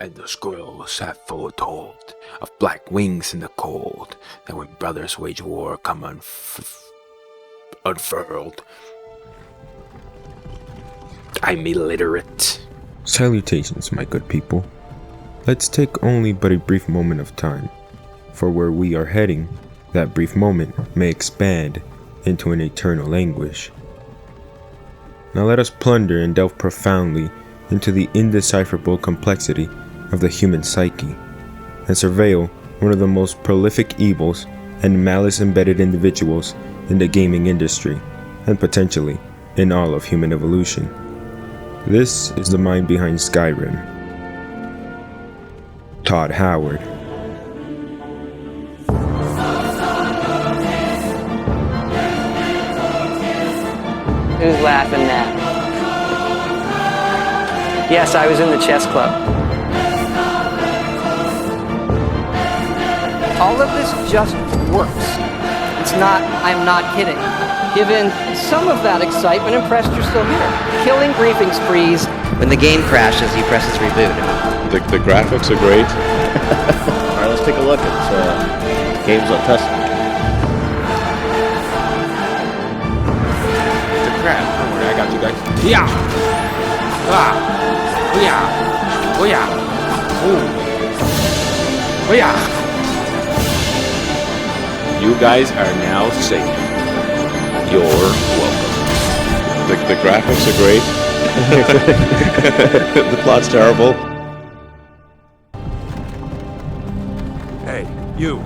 And the scrolls have foretold of black wings in the cold, that when brothers wage war come unfurled. I'm illiterate. Salutations, my good people. Let's take only but a brief moment of time, for where we are heading, that brief moment may expand into an eternal anguish. Now let us plunder and delve profoundly into the indecipherable complexity of the human psyche, and surveil one of the most prolific evils and malice-embedded individuals in the gaming industry, and potentially in all of human evolution. This is the mind behind Skyrim, Todd Howard. Who's laughing now? Yes, I was in the chess club. All of this just works. It's not, I'm not kidding. Given some of that excitement, impressed you're still here. Killing briefing sprees. When the game crashes, he presses reboot. The graphics are great. All right, let's take a look at the games on Tesla. It's a crap. Don't worry, I got you guys. Yeah! Ah! Oh yeah! Oh yeah! Ooh! Oh yeah! You guys are now safe. You're welcome. The graphics are great. The plot's terrible. Hey, you.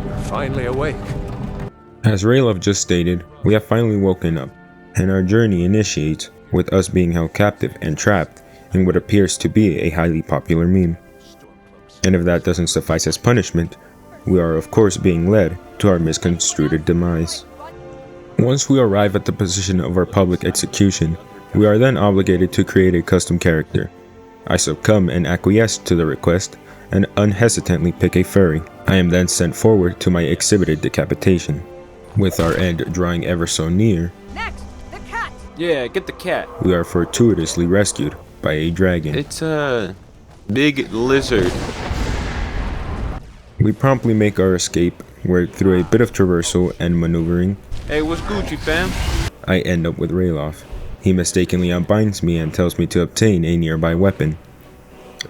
You're finally awake. As Raylov just stated, we have finally woken up, and our journey initiates with us being held captive and trapped in what appears to be a highly popular meme. And if that doesn't suffice as punishment, we are of course being led to our misconstrued demise. Once we arrive at the position of our public execution, we are then obligated to create a custom character. I succumb and acquiesce to the request and unhesitantly pick a furry. I am then sent forward to my exhibited decapitation. With our end drawing ever so near, Next, the cat. Yeah, get the cat. we are fortuitously rescued by a dragon. It's a big lizard. We promptly make our escape, where through a bit of traversal and maneuvering, Hey, what's Gucci, fam? I end up with Raylov. He mistakenly unbinds me and tells me to obtain a nearby weapon.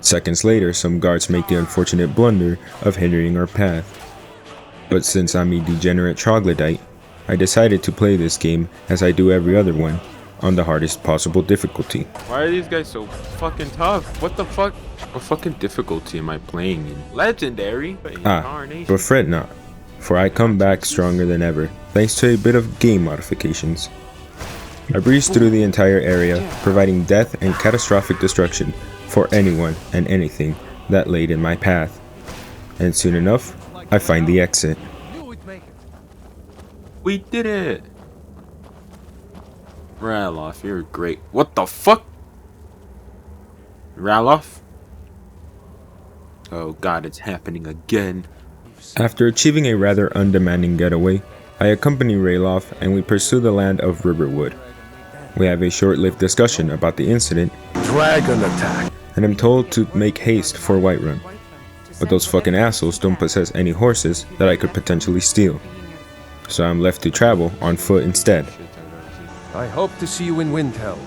Seconds later, some guards make the unfortunate blunder of hindering our path. But since I'm a degenerate troglodyte, I decided to play this game as I do every other one, on the hardest possible difficulty. Why are these guys so fucking tough? What the fuck? What fucking difficulty am I playing in? Legendary? But fret not, for I come back stronger than ever, thanks to a bit of game modifications. I breezed through the entire area, providing death and catastrophic destruction for anyone and anything that laid in my path. And soon enough, I find the exit. We did it! Raloff, you're great. What the fuck? Raloff? Oh god, it's happening again. After achieving a rather undemanding getaway, I accompany Raylov and we pursue the land of Riverwood. We have a short-lived discussion about the incident, Dragon attack. and I'm told to make haste for Whiterun. But those fucking assholes don't possess any horses that I could potentially steal. So I'm left to travel on foot instead. I hope to see you in Windhelm.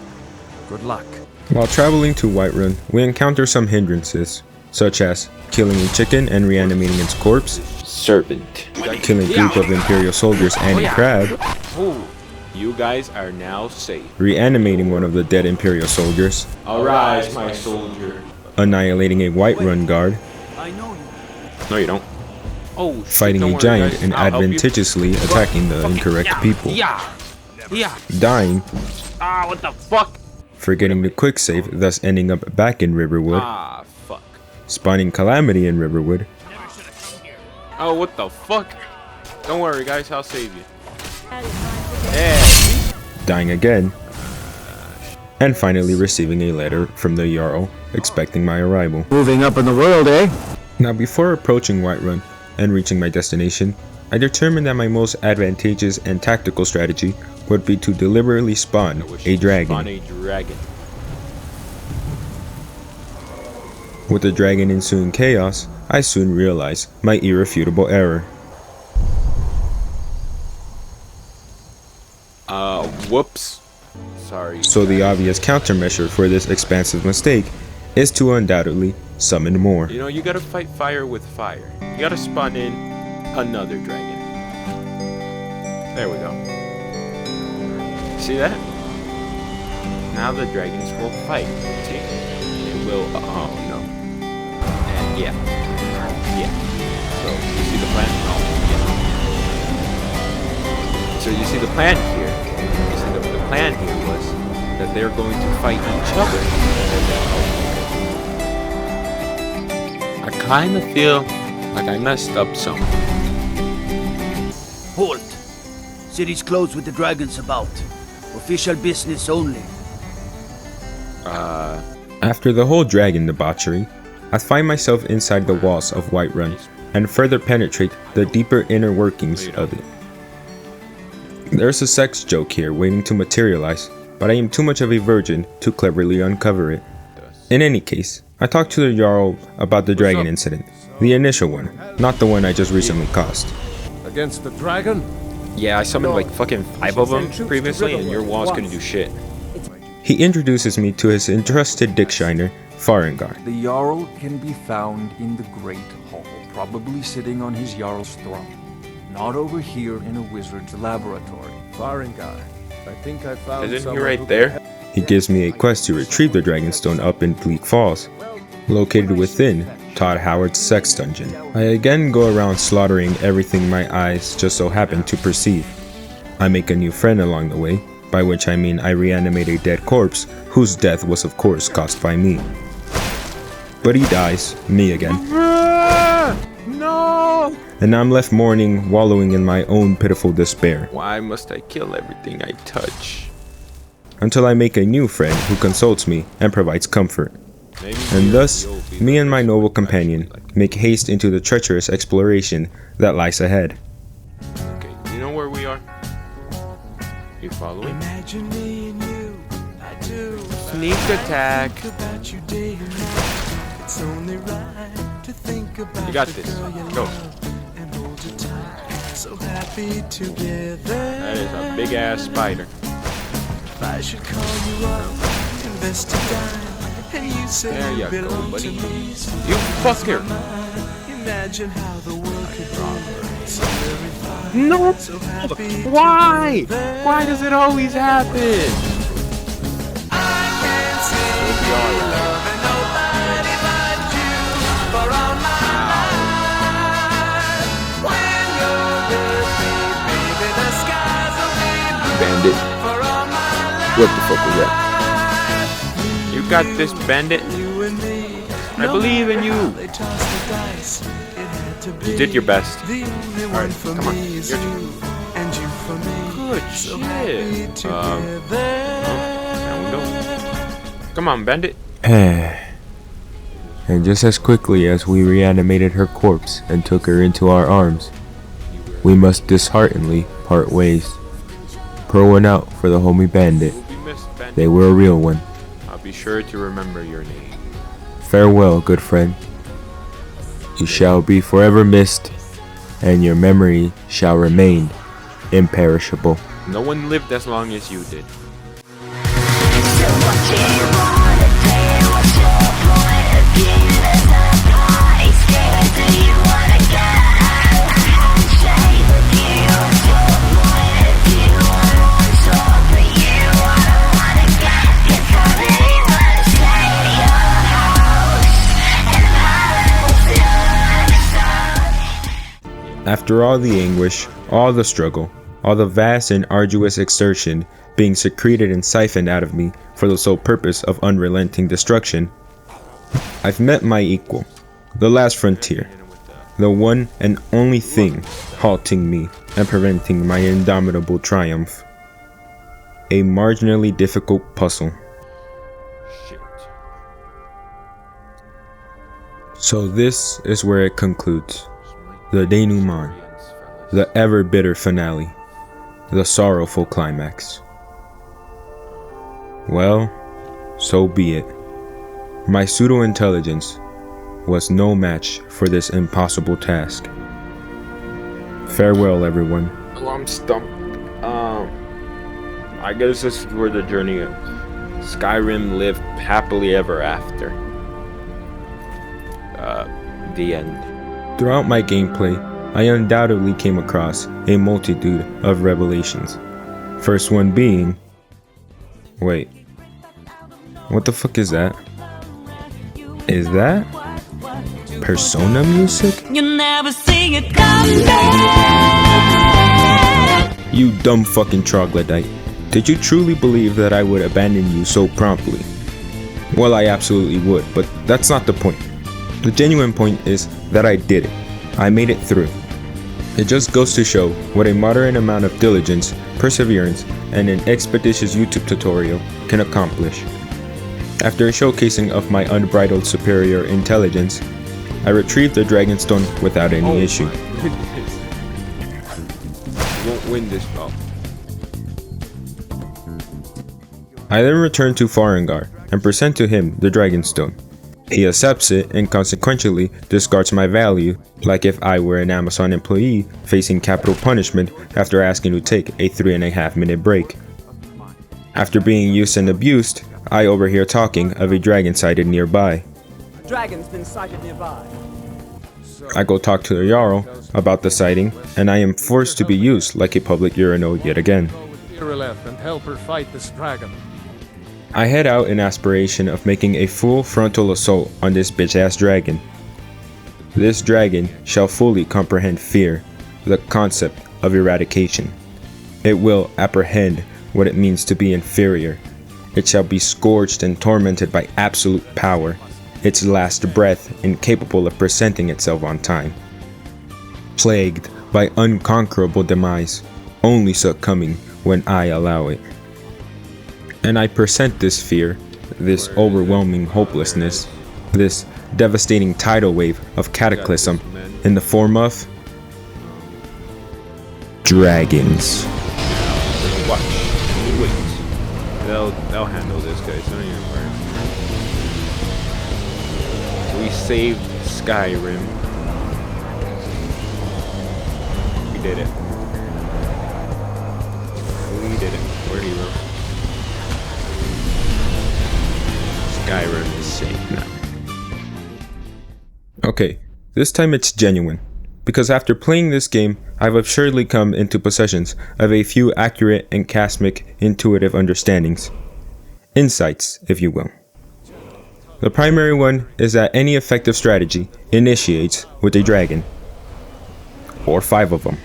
Good luck. While traveling to Whiterun, we encounter some hindrances, such as killing a chicken and reanimating its corpse, Serpent. killing a group of Imperial soldiers and a crab, Oh, you guys are now safe. reanimating one of the dead Imperial soldiers, Arise, my soldier. annihilating a Whiterun guard, No, you don't. Oh, shit, fighting don't a worry, giant guys. and I'll help you. advantageously attacking the incorrect people, Yeah. dying, Ah, what the fuck? forgetting the quick save, thus ending up back in Riverwood, Ah, fuck. spawning calamity in Riverwood, Oh, what the fuck? Don't worry, guys. I'll save you. Yeah. dying again, and finally receiving a letter from the Jarl expecting my arrival. Moving up in the world, eh? Now before approaching Whiterun and reaching my destination, I determined that my most advantageous and tactical strategy would be to deliberately spawn a dragon. Spawn a dragon. With the dragon ensuing chaos, I soon realized my irrefutable error. Whoops. Sorry. So the obvious countermeasure for this expansive mistake is to undoubtedly summon more. You know, you gotta fight fire with fire. You gotta spawn in another dragon. There we go. See that? Now the dragons will fight. See? It will. Oh no. And yeah. Yeah. So you see the plan? Oh, yeah. So you see the plan here. You see the plan here was that they're going to fight each other. I kind of feel like I messed up some. Halt! City's closed with the dragons about. Official business only. After the whole dragon debauchery, I find myself inside the walls of Whiterun and further penetrate the deeper inner workings of it. There's a sex joke here waiting to materialize, but I am too much of a virgin to cleverly uncover it. In any case, I talked to the Jarl about the dragon incident, the initial one, not the one I just recently caused. Against the dragon? Yeah, I summoned like fucking 5 of them previously, and your walls couldn't do shit. He introduces me to his entrusted dick shiner, Farengar. The Jarl can be found in the Great Hall, probably sitting on his Jarl's throne. Not over here in a wizard's laboratory. Farengar. I think I found Isn't he someone right who there? can He gives me a quest to retrieve the Dragonstone up in Bleak Falls, located within Todd Howard's sex dungeon. I again go around slaughtering everything my eyes just so happen to perceive. I make a new friend along the way, by which I mean I reanimate a dead corpse whose death was of course caused by me. But he dies, me again. No! And I'm left mourning, wallowing in my own pitiful despair, Why must I kill everything I touch? until I make a new friend who consoles me and provides comfort. Maybe And thus, you'll be me the and my person noble who companion actually like- make haste into the treacherous exploration that lies ahead. Okay, you know where we are? You following? Imagine me and you, I do. Sneak attack. About you day and night. It's only right to think about You got the this. girl you Go. love and hold you tight. So happy together. That is a big ass spider. If I should call you up, invest a dime, and you say There you go, belong buddy. to me. So You fucker! imagine how the world could be so very fine. No! So happy Why? together. Why does it always happen? I can't say loving nobody but you for all my life. When you're with me, baby, the skies will be blue Bandit. for all my life. What the fuck was that? You got this, bandit. You and me, I believe in you. they tossed the dice. It had to be You did your best. the only one Alright, for come on, me is your you, and you for me. Good So shit. happy together. There we go. Come on, bandit. And just as quickly as we reanimated her corpse and took her into our arms, we must disheartenedly part ways. Pour one out for the homie bandit. You'll be missed, bandit. They were a real one. I'll be sure to remember your name. Farewell, good friend. You shall be forever missed, and your memory shall remain imperishable. No one lived as long as you did. After all the anguish, all the struggle, all the vast and arduous exertion being secreted and siphoned out of me for the sole purpose of unrelenting destruction, I've met my equal, the last frontier, the one and only thing halting me and preventing my indomitable triumph. A marginally difficult puzzle. Shit. So this is where it concludes. The denouement, the ever bitter finale, the sorrowful climax. Well, so be it. My pseudo-intelligence, was no match for this impossible task. Farewell, everyone. Oh, I'm stumped. I guess this is where the journey ends. Skyrim lived happily ever after. The end. Throughout my gameplay, I undoubtedly came across a multitude of revelations. First one being... Wait. What the fuck is that? Is that Persona music? You never see it come back. You dumb fucking troglodyte. Did you truly believe that I would abandon you so promptly? Well, I absolutely would, but that's not the point. The genuine point is that I did it. I made it through. It just goes to show what a moderate amount of diligence, perseverance, and an expeditious YouTube tutorial can accomplish. After a showcasing of my unbridled superior intelligence, I retrieved the Dragonstone without any issue. You won't win this battle. I then return to Farengar and present to him the Dragonstone. He accepts it and consequentially discards my value like if I were an Amazon employee facing capital punishment after asking to take a 3.5-minute break. After being used and abused, I overhear talking of a dragon sighted nearby. Dragon's been sighted nearby. I go talk to the Jarl about the sighting, and I am forced to be used like a public urinal yet again. Go with Irileth and help her fight this dragon. I head out in aspiration of making a full frontal assault on this bitch-ass dragon. This dragon shall fully comprehend fear, the concept of eradication. It will apprehend what it means to be inferior. It shall be scourged and tormented by absolute power, its last breath incapable of presenting itself on time. Plagued by unconquerable demise, only succumbing when I allow it. And I present this fear, this overwhelming hopelessness, this devastating tidal wave of cataclysm in the form of dragons. Watch. Wait. They'll handle this, guys. Don't even worry. We saved Skyrim. We did it. We did it. We're heroes. Skyrim is safe now. Okay, this time it's genuine, because after playing this game, I've assuredly come into possession of a few accurate and cosmic intuitive understandings. Insights, if you will. The primary one is that any effective strategy initiates with a dragon. Or 5 of them.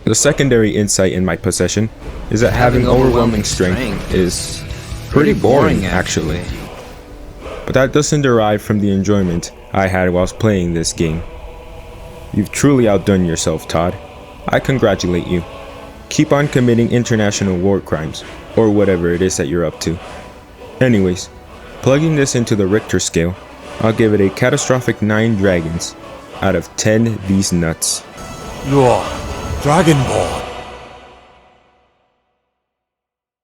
The secondary insight in my possession is that having overwhelming strength is pretty boring actually. But that doesn't derive from the enjoyment I had whilst playing this game. You've truly outdone yourself, Todd. I congratulate you. Keep on committing international war crimes, or whatever it is that you're up to. Anyways, plugging this into the Richter scale, I'll give it a catastrophic 9 dragons out of 10 these nuts. You are Dragonborn.